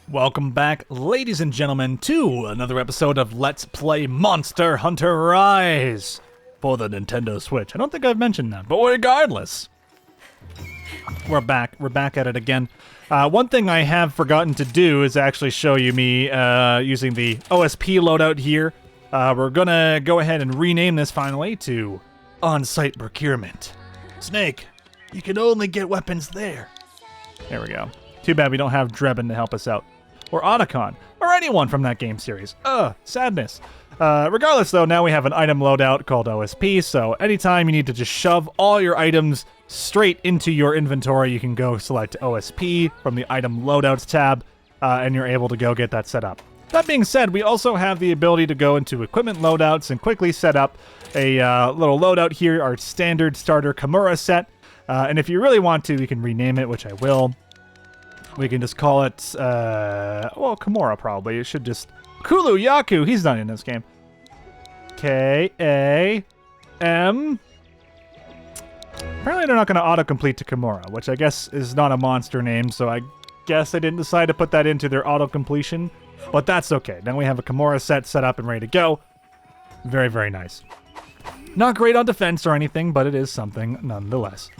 Welcome back, ladies and gentlemen, to another episode of Let's Play Monster Hunter Rise for the Nintendo Switch. I don't think I've mentioned that, but regardless, we're back at it again. One thing I have forgotten to do is actually show you me using the OSP loadout here. We're gonna go ahead and rename this finally to On-Site Procurement. Snake, you can only get weapons there. There we go. Too bad we don't have Drebin to help us out. Or Otacon, or anyone from that game series. Sadness. Regardless, though, now we have an item loadout called OSP, so anytime you need to just shove all your items straight into your inventory, you can go select OSP from the Item Loadouts tab, and you're able to go get that set up. That being said, we also have the ability to go into Equipment Loadouts and quickly set up a little loadout here, our standard starter Kamura set, and if you really want to, you can rename it, which I will. We can just call it, Kamura probably. It should just... Kulu Ya-Ku, he's not in this game. K-A-M... Apparently they're not going to autocomplete to Kamura, which I guess is not a monster name, so I guess they didn't decide to put that into their autocompletion. But that's okay. Now we have a Kamura set up and ready to go. Very, very nice. Not great on defense or anything, but it is something nonetheless.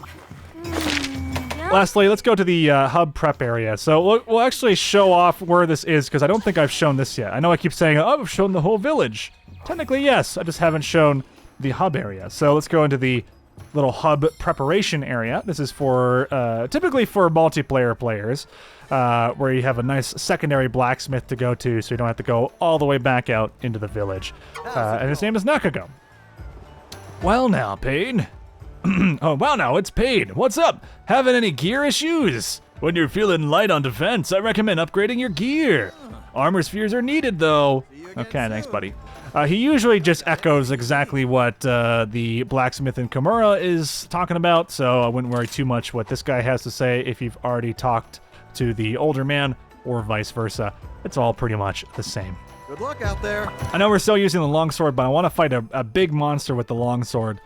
Lastly, let's go to the hub prep area. So we'll actually show off where this is, because I don't think I've shown this yet. I know I keep saying, oh, I've shown the whole village. Technically, yes. I just haven't shown the hub area. So let's go into the little hub preparation area. This is for typically for multiplayer players, where you have a nice secondary blacksmith to go to, so you don't have to go all the way back out into the village. And his name is Nakago. Well now, Pain. Oh, wow, now it's Pain. What's up? Having any gear issues? When you're feeling light on defense, I recommend upgrading your gear. Armor spheres are needed, though. Okay, thanks, buddy. He usually just echoes exactly what the blacksmith in Kamura is talking about, so I wouldn't worry too much what this guy has to say if you've already talked to the older man, or vice versa. It's all pretty much the same. Good luck out there. I know we're still using the longsword, but I want to fight a big monster with the longsword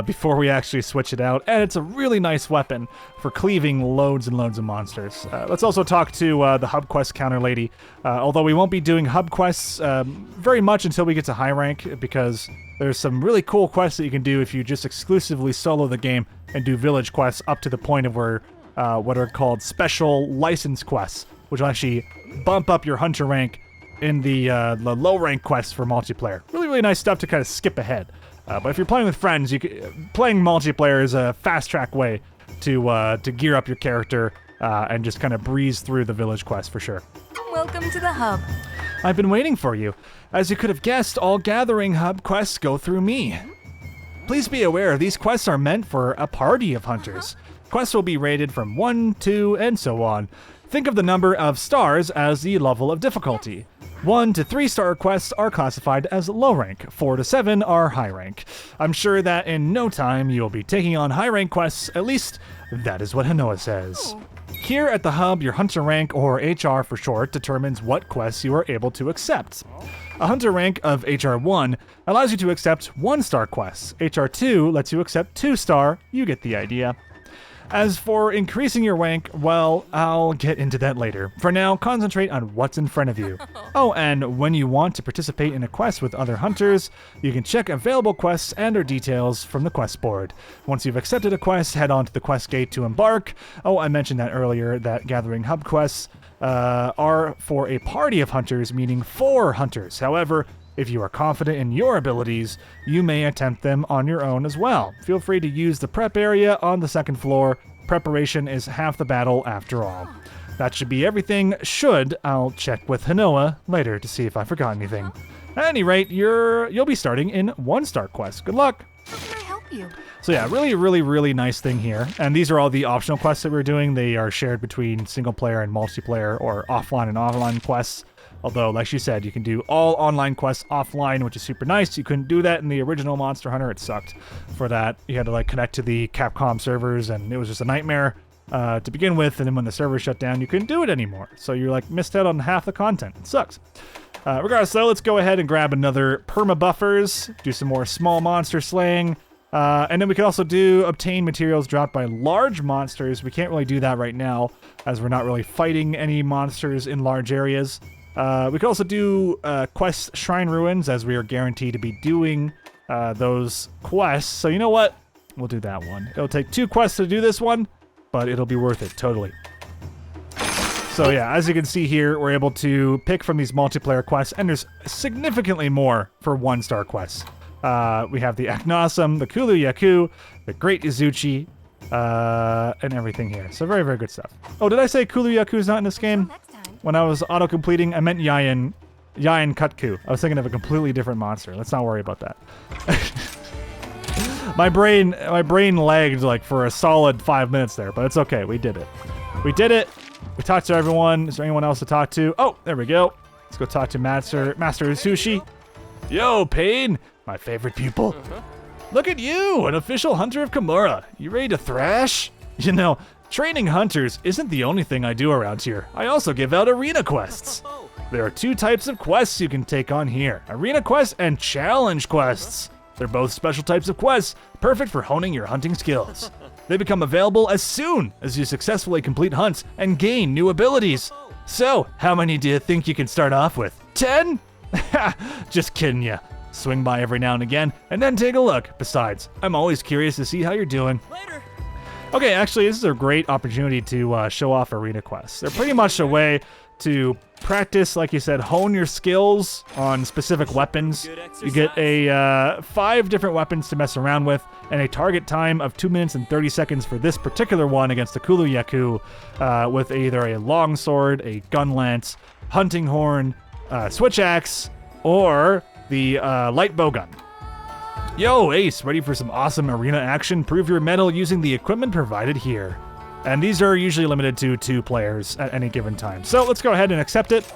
before we actually switch it out. And it's a really nice weapon for cleaving loads and loads of monsters. Let's also talk to the hub quest counter lady. Although we won't be doing hub quests very much until we get to high rank, because there's some really cool quests that you can do if you just exclusively solo the game and do village quests up to the point of where what are called special license quests, which will actually bump up your hunter rank in the low rank quests for multiplayer. Really, really nice stuff to kind of skip ahead. But if you're playing with friends, playing multiplayer is a fast track way to gear up your character and just kind of breeze through the village quest for sure. Welcome to the hub. I've been waiting for you. As you could have guessed, all gathering hub quests go through me. Please be aware, these quests are meant for a party of hunters. Quests will be rated from 1, 2, and so on. Think of the number of stars as the level of difficulty. 1 to 3 star quests are classified as low rank, 4 to 7 are high rank. I'm sure that in no time you'll be taking on high rank quests, at least that is what Hanoa says. Here at the hub, your hunter rank, or HR for short, determines what quests you are able to accept. A hunter rank of HR 1 allows you to accept 1-star quests. HR 2 lets you accept 2-star, you get the idea. As for increasing your rank, well, I'll get into that later. For now, concentrate on what's in front of you. Oh, and when you want to participate in a quest with other hunters, you can check available quests and their details from the quest board. Once you've accepted a quest, head on to the quest gate to embark. Oh, I mentioned that earlier, that gathering hub quests are for a party of hunters, meaning 4 hunters. However, if you are confident in your abilities, you may attempt them on your own as well. Feel free to use the prep area on the 2nd floor. Preparation is half the battle after all. That should be everything. I'll check with Hanoa later to see if I forgot anything. At any rate, you'll be starting in 1-star quests. Good luck. How can I help you? So yeah, really, really, really nice thing here. And these are all the optional quests that we're doing. They are shared between single player and multiplayer, or offline and online quests. Although, like she said, you can do all online quests offline, which is super nice. You couldn't do that in the original Monster Hunter. It sucked for that. You had to connect to the Capcom servers, and it was just a nightmare to begin with. And then when the server shut down, you couldn't do it anymore. So you're missed out on half the content. It sucks. Regardless, though, let's go ahead and grab another perma buffers, do some more small monster slaying. And then we can also obtain materials dropped by large monsters. We can't really do that right now, as we're not really fighting any monsters in large areas. We can also do quest Shrine Ruins, as we are guaranteed to be doing those quests. So you know what? We'll do that one. It'll take 2 quests to do this one, but it'll be worth it, totally. So yeah, as you can see here, we're able to pick from these multiplayer quests, and there's significantly more for 1-star quests. We have the Aknosum, the Kulu Ya-Ku, the Great Utsushi, and everything here. So very, very good stuff. Oh, did I say Kulu Ya-Ku is not in this game? When I was auto-completing, I meant Yayan Kutku. I was thinking of a completely different monster. Let's not worry about that. my brain lagged like for a solid 5 minutes there, but it's okay. We did it. We did it. We talked to everyone. Is there anyone else to talk to? Oh, there we go. Let's go talk to Master Utsushi. Yo, Pain, my favorite pupil. Look at you, an official hunter of Kamura. You ready to thrash? You know, training hunters isn't the only thing I do around here. I also give out arena quests. There are 2 types of quests you can take on here. Arena quests and challenge quests. They're both special types of quests, perfect for honing your hunting skills. They become available as soon as you successfully complete hunts and gain new abilities. So, how many do you think you can start off with? 10? Just kidding ya. Swing by every now and again, and then take a look. Besides, I'm always curious to see how you're doing. Later. Okay, actually, this is a great opportunity to show off arena quests. They're pretty much a way to practice, like you said, hone your skills on specific weapons. You get a 5 different weapons to mess around with, and a target time of 2 minutes and 30 seconds for this particular one against the Kulu Ya-Ku, with either a longsword, a gun lance, hunting horn, switch axe, or the light bowgun. Yo, Ace, ready for some awesome arena action? Prove your mettle using the equipment provided here. And these are usually limited to 2 players at any given time. So let's go ahead and accept it.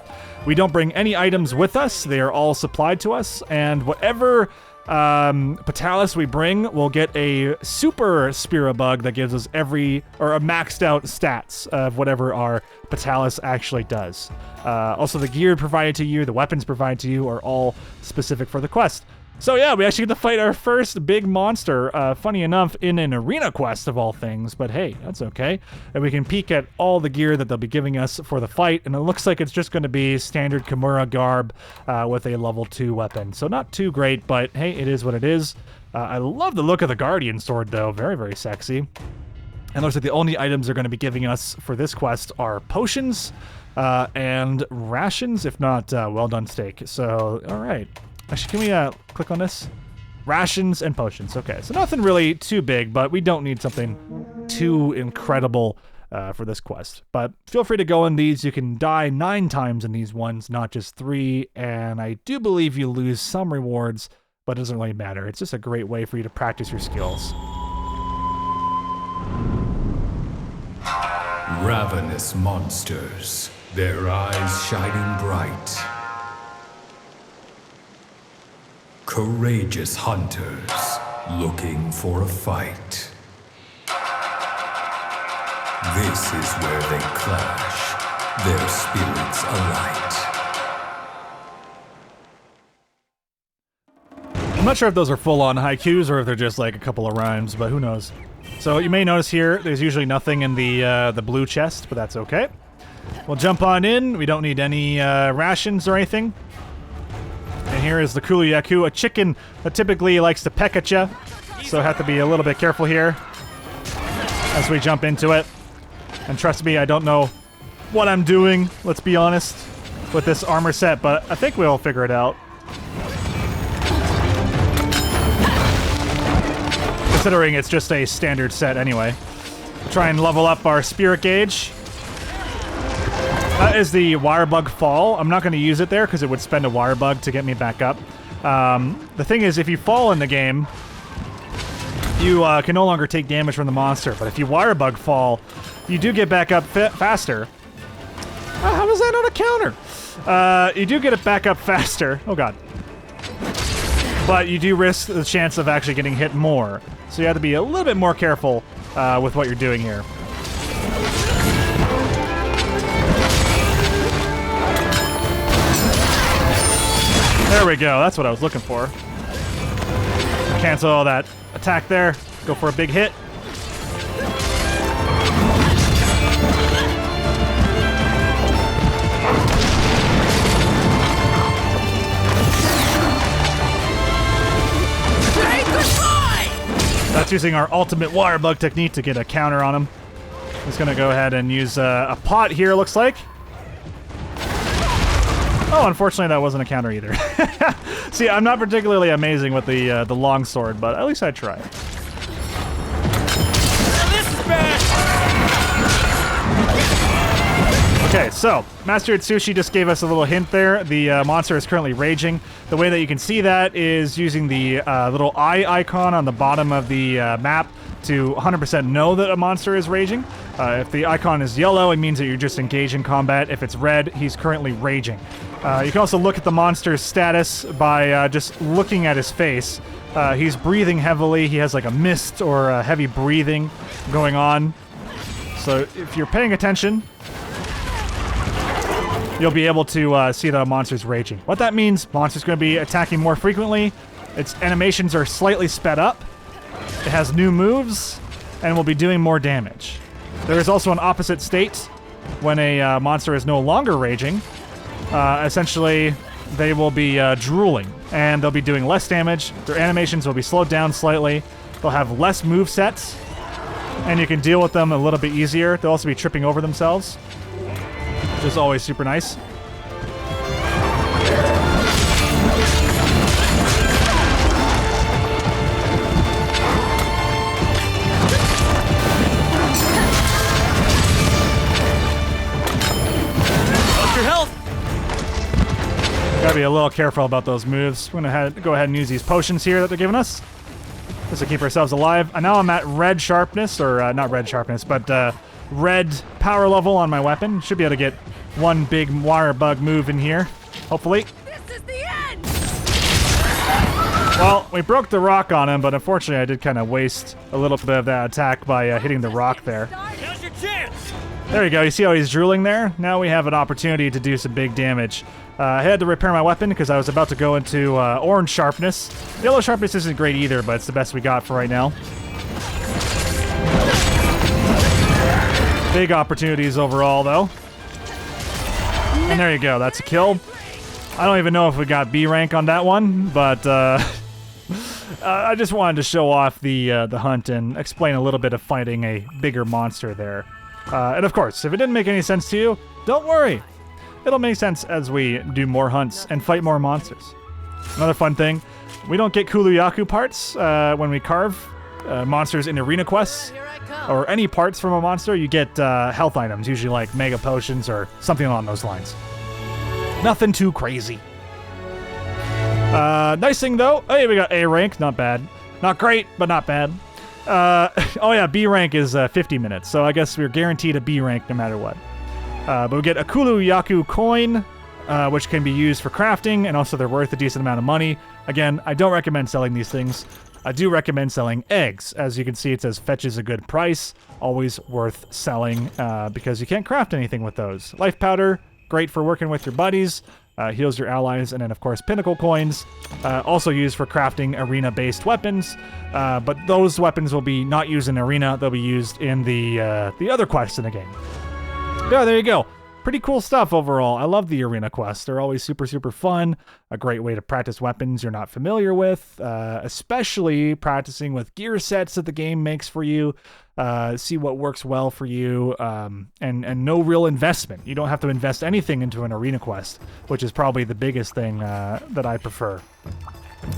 We don't bring any items with us. They are all supplied to us. And whatever Patalis we bring, we'll get a super Wirebug that gives us a maxed out stats of whatever our Patalis actually does. Also, the gear provided to you, the weapons provided to you are all specific for the quest. So yeah, we actually get to fight our first big monster, funny enough, in an arena quest of all things, but hey, that's okay. And we can peek at all the gear that they'll be giving us for the fight, and it looks like it's just going to be standard Kamura garb with a level 2 weapon. So not too great, but hey, it is what it is. I love the look of the Guardian Sword, though. Very, very sexy. And looks like the only items they're going to be giving us for this quest are potions and rations, if not well-done steak. So, all right. Actually, can we click on this? Rations and potions. Okay, so nothing really too big, but we don't need something too incredible for this quest. But feel free to go in these. You can die 9 times in these ones, not just 3. And I do believe you lose some rewards, but it doesn't really matter. It's just a great way for you to practice your skills. Ravenous monsters, their eyes shining bright. Courageous hunters looking for a fight. This is where they clash, their spirits alight. I'm not sure if those are full-on haikus or if they're just like a couple of rhymes, but who knows. So you may notice here, there's usually nothing in the blue chest, but that's okay. We'll jump on in. We don't need any rations or anything. And here is the Kulu Ya-Ku, a chicken that typically likes to peck at you, so I have to be a little bit careful here as we jump into it. And trust me, I don't know what I'm doing, let's be honest, with this armor set, but I think we'll figure it out. Considering it's just a standard set anyway. We'll try and level up our spirit gauge. That is the Wirebug fall. I'm not going to use it there because it would spend a Wirebug to get me back up. The thing is, if you fall in the game, you can no longer take damage from the monster. But if you Wirebug fall, you do get back up faster. How does that not a counter? You do get it back up faster. Oh god. But you do risk the chance of actually getting hit more. So you have to be a little bit more careful with what you're doing here. There we go, that's what I was looking for. cancel that attack there. Go for a big hit. That's using our ultimate Wirebug technique to get a counter on him. He's gonna go ahead and use a pot here, looks like. Oh, unfortunately that wasn't a counter either. See, I'm not particularly amazing with the long sword, but at least I tried. This is bad. Okay, so Master Utsushi just gave us a little hint there. The monster is currently raging. The way that you can see that is using the little eye icon on the bottom of the map to 100% know that a monster is raging. If the icon is yellow, it means that you're just engaged in combat. If it's red, he's currently raging. You can also look at the monster's status by just looking at his face. He's breathing heavily. He has like a mist or a heavy breathing going on. So if you're paying attention, you'll be able to see that a monster's raging. What that means, monster's going to be attacking more frequently. Its animations are slightly sped up. It has new moves, and will be doing more damage. There is also an opposite state when a monster is no longer raging. Essentially, they will be drooling, and they'll be doing less damage. Their animations will be slowed down slightly. They'll have less move sets, and you can deal with them a little bit easier. They'll also be tripping over themselves, which is always super nice. Gotta be a little careful about those moves. We're gonna go ahead and use these potions here that they're giving us, just to keep ourselves alive. I know I'm at red sharpness, or not red sharpness, but red power level on my weapon. Should be able to get one big Wirebug move in here, hopefully. This is the end! Well, we broke the rock on him, but unfortunately I did kind of waste a little bit of that attack by hitting the rock there. Now's your chance. There you go. You see how he's drooling there? Now we have an opportunity to do some big damage. I had to repair my weapon because I was about to go into orange sharpness. Yellow sharpness isn't great either, but it's the best we got for right now. Big opportunities overall, though. And there you go. That's a kill. I don't even know if we got B rank on that one, but I just wanted to show off the hunt and explain a little bit of fighting a bigger monster there. And of course, if it didn't make any sense to you, don't worry. It'll make sense as we do more hunts and fight more monsters. Another fun thing, we don't get Kulu Ya-Ku parts when we carve monsters in arena quests, or any parts from a monster. You get health items, usually like mega potions or something along those lines. Nothing too crazy. Nice thing though, hey, we got A rank, not bad. Not great, but not bad. Oh yeah, B rank is 50 minutes, so I guess we're guaranteed a B rank no matter what. But we get a Kulu Ya-Ku coin, which can be used for crafting, and also they're worth a decent amount of money. Again, I don't recommend selling these things. I do recommend selling eggs. As you can see, it says fetches a good price. Always worth selling, because you can't craft anything with those. Life powder, great for working with your buddies. Heals your allies, and then of course pinnacle coins, also used for crafting arena-based weapons, but those weapons will be not used in arena, they'll be used in the other quests in the game. Yeah, there you go. Pretty cool stuff overall. I love the arena quests. They're always super, super fun. A great way to practice weapons you're not familiar with, especially practicing with gear sets that the game makes for you. See what works well for you, and no real investment. You don't have to invest anything into an arena quest, which is probably the biggest thing that I prefer.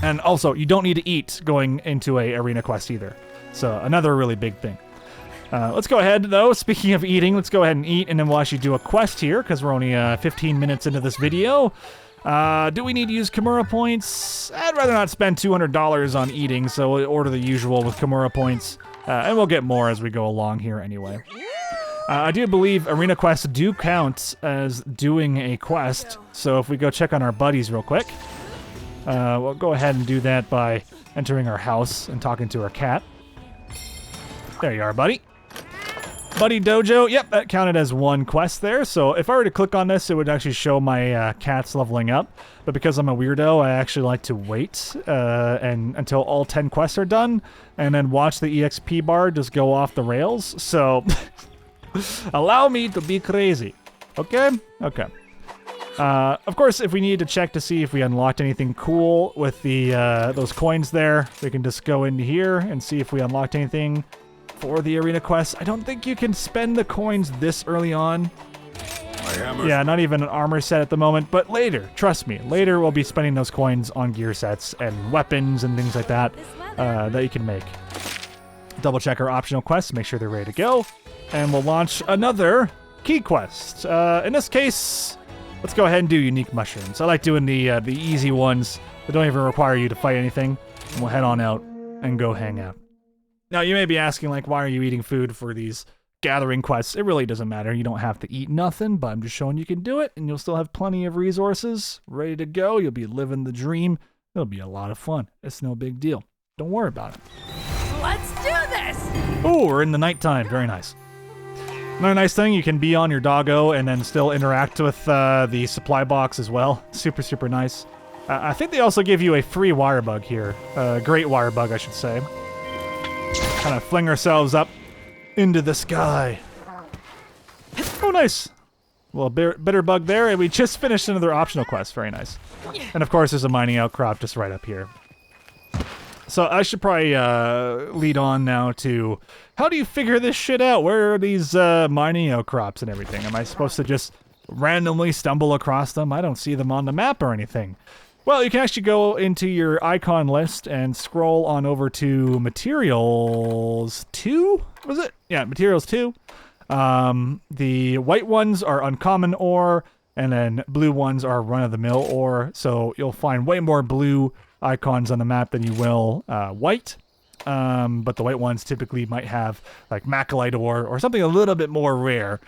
And also, you don't need to eat going into a arena quest either. So another really big thing. Let's go ahead, though. Speaking of eating, let's go ahead and eat, and then we'll actually do a quest here, because we're only 15 minutes into this video. Do we need to use Kamura points? I'd rather not spend $200 on eating, so we'll order the usual with Kamura points, and we'll get more as we go along here anyway. I do believe arena quests do count as doing a quest, so if we go check on our buddies real quick, we'll go ahead and do that by entering our house and talking to our cat. There you are, buddy. Buddy Dojo, yep, that counted as one quest there. So if I were to click on this, it would actually show my cats leveling up. But because I'm a weirdo, I actually like to wait and until all 10 quests are done, and then watch the EXP bar just go off the rails. So allow me to be crazy. Okay? Okay. Of course, if we need to check to see if we unlocked anything cool with the those coins there, we can just go into here and see if we unlocked anything for the arena quest. I don't think you can spend the coins this early on. Yeah, not even an armor set at the moment, but later, trust me, later we'll be spending those coins on gear sets and weapons and things like that that you can make. Double check our optional quests, make sure they're ready to go, and we'll launch another key quest. In this case, let's go ahead and do unique mushrooms. I like doing the easy ones that don't even require you to fight anything, and we'll head on out and go hang out. Now, you may be asking, like, why are you eating food for these gathering quests? It really doesn't matter. You don't have to eat nothing, but I'm just showing you can do it, and you'll still have plenty of resources ready to go. You'll be living the dream. It'll be a lot of fun. It's no big deal. Don't worry about it. Let's do this! Ooh, we're in the nighttime. Very nice. Another nice thing, you can be on your doggo and then still interact with the supply box as well. Super, super nice. I think they also give you a free Wirebug here. Great Wirebug, I should say. Kind of fling ourselves up into the sky. Oh, nice. Well, bitter bug there, and we just finished another optional quest. Very nice. And of course, there's a mining outcrop just right up here. So I should probably lead on now to how do you figure this shit out? Where are these mining outcrops and everything? Am I supposed to just randomly stumble across them? I don't see them on the map or anything. Well, you can actually go into your icon list and scroll on over to Materials 2? Was it? Yeah, Materials 2. The white ones are uncommon ore, and then blue ones are run-of-the-mill ore. So you'll find way more blue icons on the map than you will white. But the white ones typically might have like macalite ore or something a little bit more rare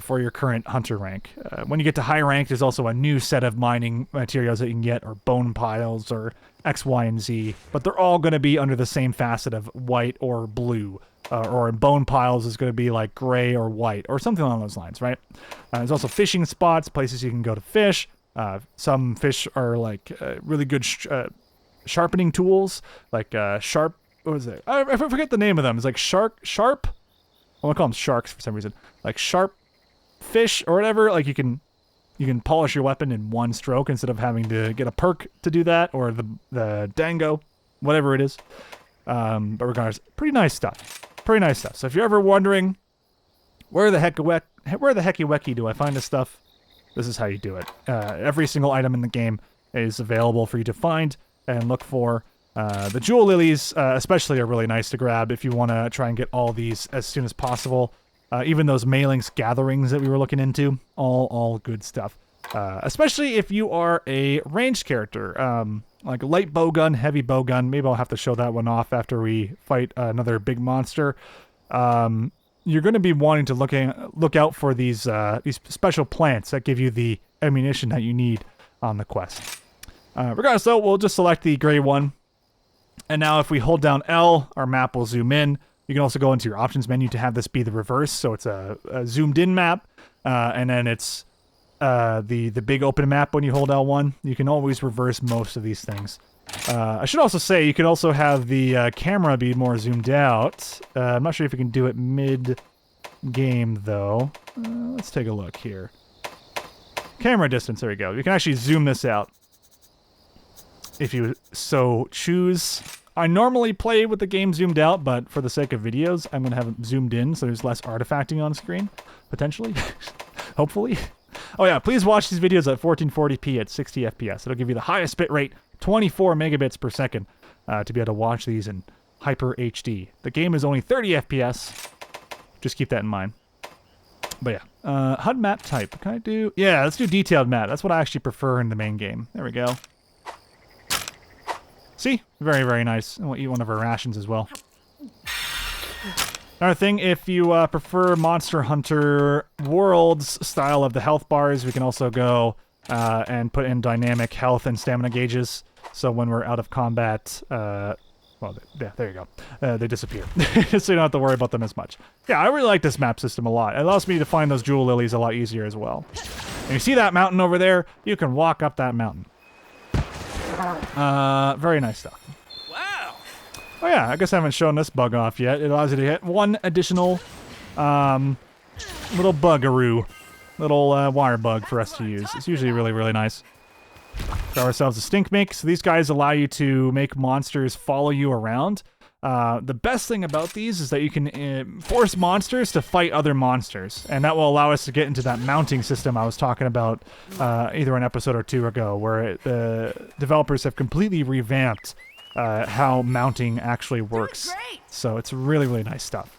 for your current hunter rank. When you get to high rank, there's also a new set of mining materials that you can get, or bone piles, or X, Y, and Z. But they're all going to be under the same facet of white or blue. Or in bone piles is going to be like gray or white, or something along those lines, right? There's also fishing spots, places you can go to fish. Some fish are like really good sharpening tools, like sharp. What was it? I forget the name of them. It's like sharp. I want to call them sharks for some reason. Like sharp fish or whatever. Like you can polish your weapon in one stroke instead of having to get a perk to do that, or the dango, whatever it is. But regardless, pretty nice stuff. Pretty nice stuff. So if you're ever wondering where the hecky wecky do I find this stuff, this is how you do it. Every single item in the game is available for you to find and look for. The jewel lilies especially are really nice to grab if you want to try and get all these as soon as possible. Even those Malinx gatherings that we were looking into, all good stuff. Especially if you are a ranged character, like light bowgun, heavy bowgun. Maybe I'll have to show that one off after we fight another big monster. You're going to be wanting to look out for these special plants that give you the ammunition that you need on the quest. Regardless, though, we'll just select the gray one. And now if we hold down L, our map will zoom in. You can also go into your options menu to have this be the reverse, so it's a zoomed in map, and then it's the big open map when you hold L1. You can always reverse most of these things. I should also say you can also have the camera be more zoomed out. I'm not sure if you can do it mid-game, though. Let's take a look here. Camera distance, there we go. You can actually zoom this out if you so choose. I normally play with the game zoomed out, but for the sake of videos, I'm going to have it zoomed in so there's less artifacting on screen, potentially. Hopefully. Oh yeah, please watch these videos at 1440p at 60 FPS. It'll give you the highest bitrate, 24 megabits per second, to be able to watch these in Hyper HD. The game is only 30 FPS. Just keep that in mind. But yeah, HUD map type. Can I do... Yeah, let's do detailed map. That's what I actually prefer in the main game. There we go. See? Very, very nice. And we'll eat one of our rations as well. Another thing, if you prefer Monster Hunter World's style of the health bars, we can also go and put in dynamic health and stamina gauges. So when we're out of combat, Well, yeah, there you go. They disappear. So you don't have to worry about them as much. Yeah, I really like this map system a lot. It allows me to find those jewel lilies a lot easier as well. And you see that mountain over there? You can walk up that mountain. Very nice stuff. Wow. Oh yeah, I guess I haven't shown this bug off yet. It allows you to hit one additional little bugaroo. Little wire bug for us to use. It's usually really, really nice. Got ourselves a stink make. So these guys allow you to make monsters follow you around. The best thing about these is that you can force monsters to fight other monsters, and that will allow us to get into that mounting system I was talking about either an episode or two ago, where the developers have completely revamped how mounting actually works. So it's really, really nice stuff.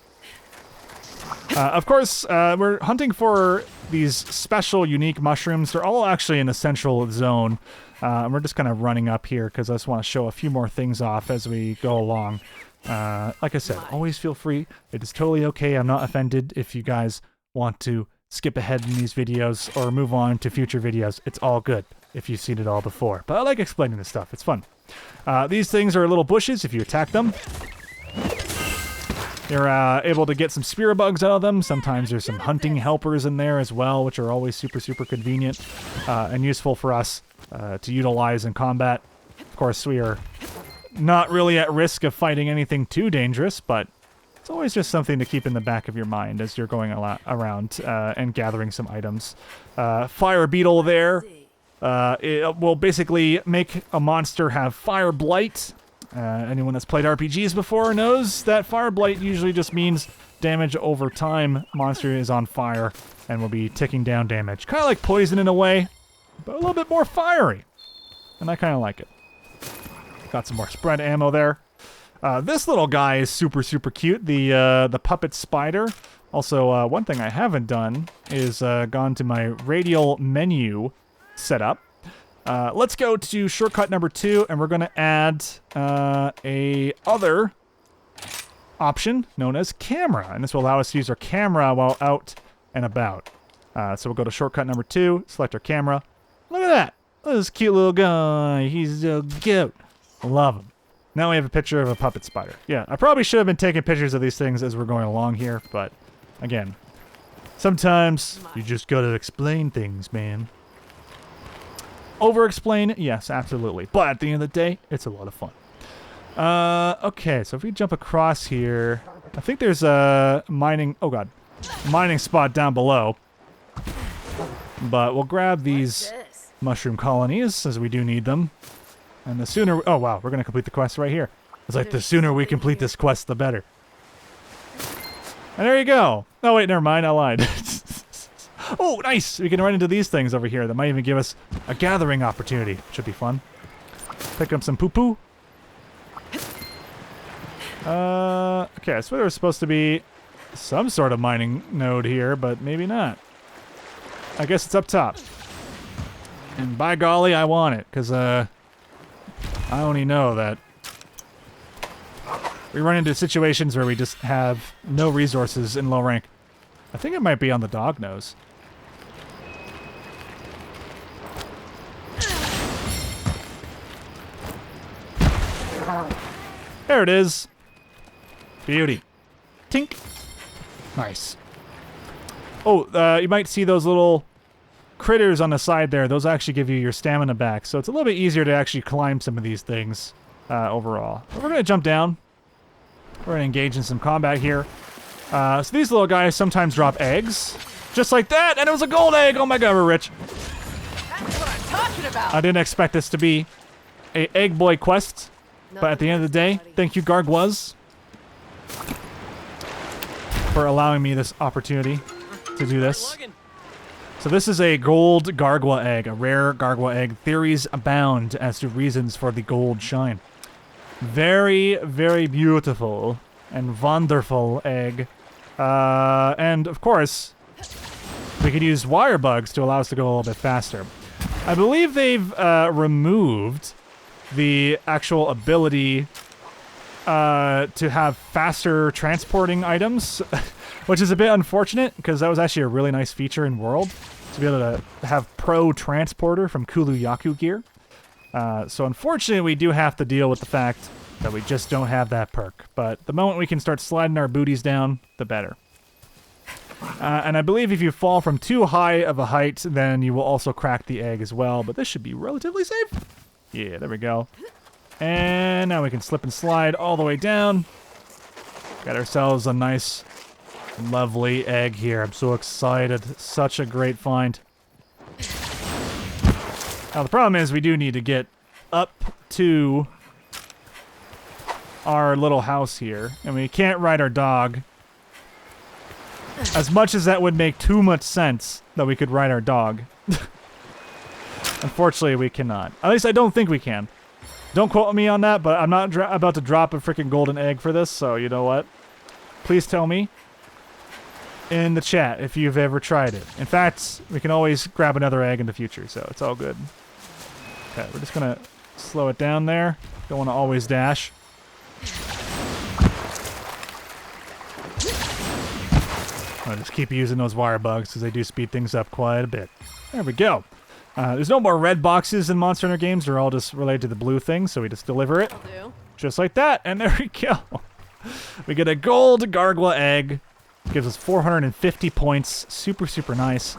Of course, we're hunting for these special, unique mushrooms. They're all actually in the central zone. We're just kind of running up here because I just want to show a few more things off as we go along. Like I said, always feel free. It is totally okay. I'm not offended if you guys want to skip ahead in these videos or move on to future videos. It's all good if you've seen it all before. But I like explaining this stuff. It's fun. These things are little bushes. If you attack them, you're able to get some spirit bugs out of them. Sometimes there's some hunting helpers in there as well, which are always super, super convenient and useful for us to utilize in combat. Of course, we are not really at risk of fighting anything too dangerous, but it's always just something to keep in the back of your mind as you're going around and gathering some items. Fire beetle there. It will basically make a monster have fire blight. Anyone that's played RPGs before knows that fire blight usually just means damage over time. Monster is on fire and will be ticking down damage. Kind of like poison in a way, but a little bit more fiery. And I kind of like it. Got some more spread ammo there. This little guy is super, super cute. The puppet spider. Also, one thing I haven't done is gone to my radial menu setup. Let's go to shortcut number 2, and we're going to add a other option known as camera. And this will allow us to use our camera while out and about. So we'll go to shortcut number 2, select our camera. Look at that. Look at this cute little guy. He's so cute. Love him. Now we have a picture of a puppet spider. Yeah, I probably should have been taking pictures of these things as we're going along here, but again, sometimes you just gotta explain things, man. Over-explain? Yes, absolutely. But at the end of the day, it's a lot of fun. Okay, so if we jump across here, I think there's a mining spot down below. But we'll grab these mushroom colonies, as we do need them. And the sooner... Oh, wow, we're going to complete the quest right here. It's like, the sooner we complete this quest, the better. And there you go. Oh, wait, never mind, I lied. Oh, nice! We can run into these things over here that might even give us a gathering opportunity. Should be fun. Pick up some poo-poo. Okay, so there was supposed to be some sort of mining node here, but maybe not. I guess it's up top. And by golly, I want it, because, I only know that we run into situations where we just have no resources in low rank. I think it might be on the dog nose. There it is. Beauty. Tink. Nice. Oh, you might see those little critters on the side there. Those actually give you your stamina back, so it's a little bit easier to actually climb some of these things overall. But we're going to jump down. We're going to engage in some combat here. So these little guys sometimes drop eggs. Just like that, and it was a gold egg! Oh my god, we're rich. That's what I'm talking about. I didn't expect this to be a egg boy quest, but at the end of the day, thank you, Gargwas, for allowing me this opportunity to do this. So this is a gold Gargwa egg, a rare Gargwa egg. Theories abound as to reasons for the gold shine. Very, very beautiful and wonderful egg. And of course, we could use Wirebugs to allow us to go a little bit faster. I believe they've removed the actual ability to have faster transporting items, which is a bit unfortunate because that was actually a really nice feature in World, to be able to have Pro Transporter from Kulu Ya-Ku gear. So unfortunately, we do have to deal with the fact that we just don't have that perk. But the moment we can start sliding our booties down, the better. And I believe if you fall from too high of a height, then you will also crack the egg as well. But this should be relatively safe. Yeah, there we go. And now we can slip and slide all the way down. Got ourselves a nice, lovely egg here. I'm so excited. Such a great find. Now the problem is we do need to get up to our little house here. And we can't ride our dog. As much as that would make too much sense that we could ride our dog. Unfortunately, we cannot. At least I don't think we can. Don't quote me on that, but I'm not about to drop a freaking golden egg for this, so you know what? Please tell me in the chat if you've ever tried it. In fact, we can always grab another egg in the future, so it's all good. Okay, we're just gonna slow it down there. Don't want to always dash. I'll just keep using those Wirebugs because they do speed things up quite a bit. There we go. There's no more red boxes in Monster Hunter games. They're all just related to the blue thing, so we just deliver it. Just like that, and there we go. We get a gold Gargwa egg. Gives us 450 points. Super, super nice.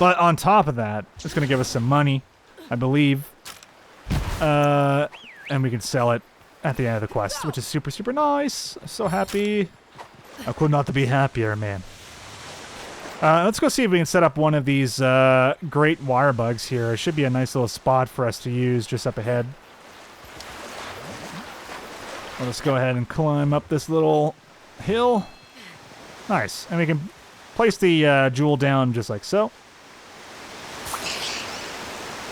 But on top of that, it's going to give us some money, I believe. And we can sell it at the end of the quest, which is super, super nice. So happy. I could not be happier, man. Let's go see if we can set up one of these great Wirebugs here. It should be a nice little spot for us to use just up ahead. Let's go ahead and climb up this little hill. Nice. And we can place the jewel down just like so.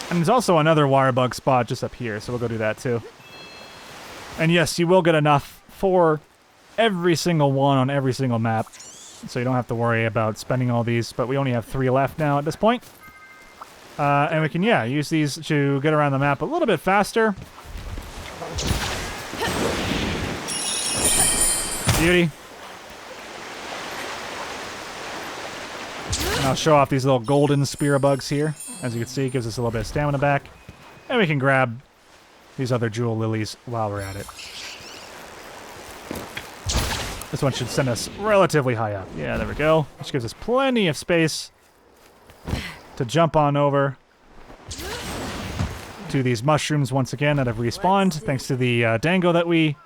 And there's also another Wirebug spot just up here, so we'll go do that too. And yes, you will get enough for every single one on every single map. So you don't have to worry about spending all these, but we only have 3 left now at this point. And we can, yeah, use these to get around the map a little bit faster. Beauty. And I'll show off these little golden spear bugs here. As you can see, it gives us a little bit of stamina back. And we can grab these other jewel lilies while we're at it. This one should send us relatively high up. Yeah, there we go. Which gives us plenty of space to jump on over to these mushrooms once again that have respawned. Thanks to the dango that we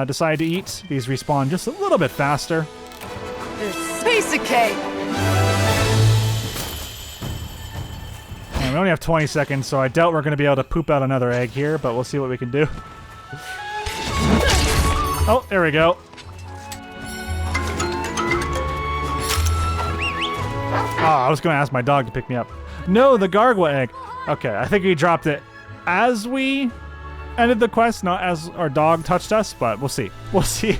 decided to eat. These respawn just a little bit faster. Piece of cake. And we only have 20 seconds, so I doubt we're going to be able to poop out another egg here, but we'll see what we can do. Oh, there we go. Oh, I was going to ask my dog to pick me up. No, the Gargwa egg. Okay, I think he dropped it as we ended the quest, not as our dog touched us, but we'll see. We'll see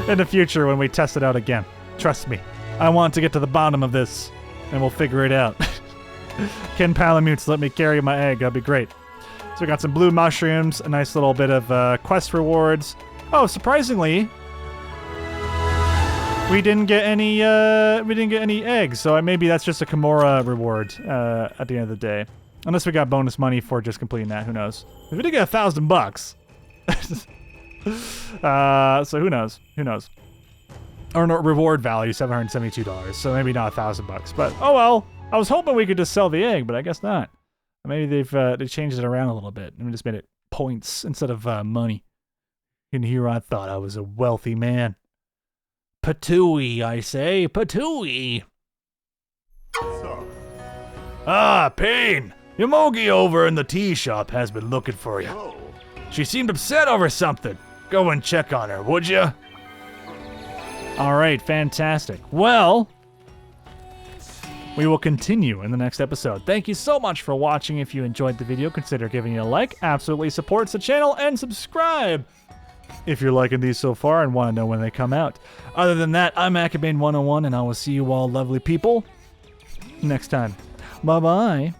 in the future when we test it out again. Trust me. I want to get to the bottom of this, and we'll figure it out. Can Palamutes let me carry my egg? That'd be great. So we got some blue mushrooms, a nice little bit of quest rewards. Oh, surprisingly, we didn't get any eggs, so maybe that's just a Kamura reward at the end of the day. Unless we got bonus money for just completing that, who knows? If we did get $1,000 so who knows? Who knows? Or no, reward value $772, so maybe not $1,000. But oh well. I was hoping we could just sell the egg, but I guess not. Maybe they changed it around a little bit and just made it points instead of money. And here I thought I was a wealthy man. Patooey, I say, patooey. Ah, Payne! Yomogi over in the tea shop has been looking for you. She seemed upset over something. Go and check on her, would you? Alright, fantastic. Well, we will continue in the next episode. Thank you so much for watching. If you enjoyed the video, consider giving it a like. Absolutely supports the channel, and subscribe if you're liking these so far and want to know when they come out. Other than that, I'm Akabane101, and I will see you all lovely people next time. Bye-bye.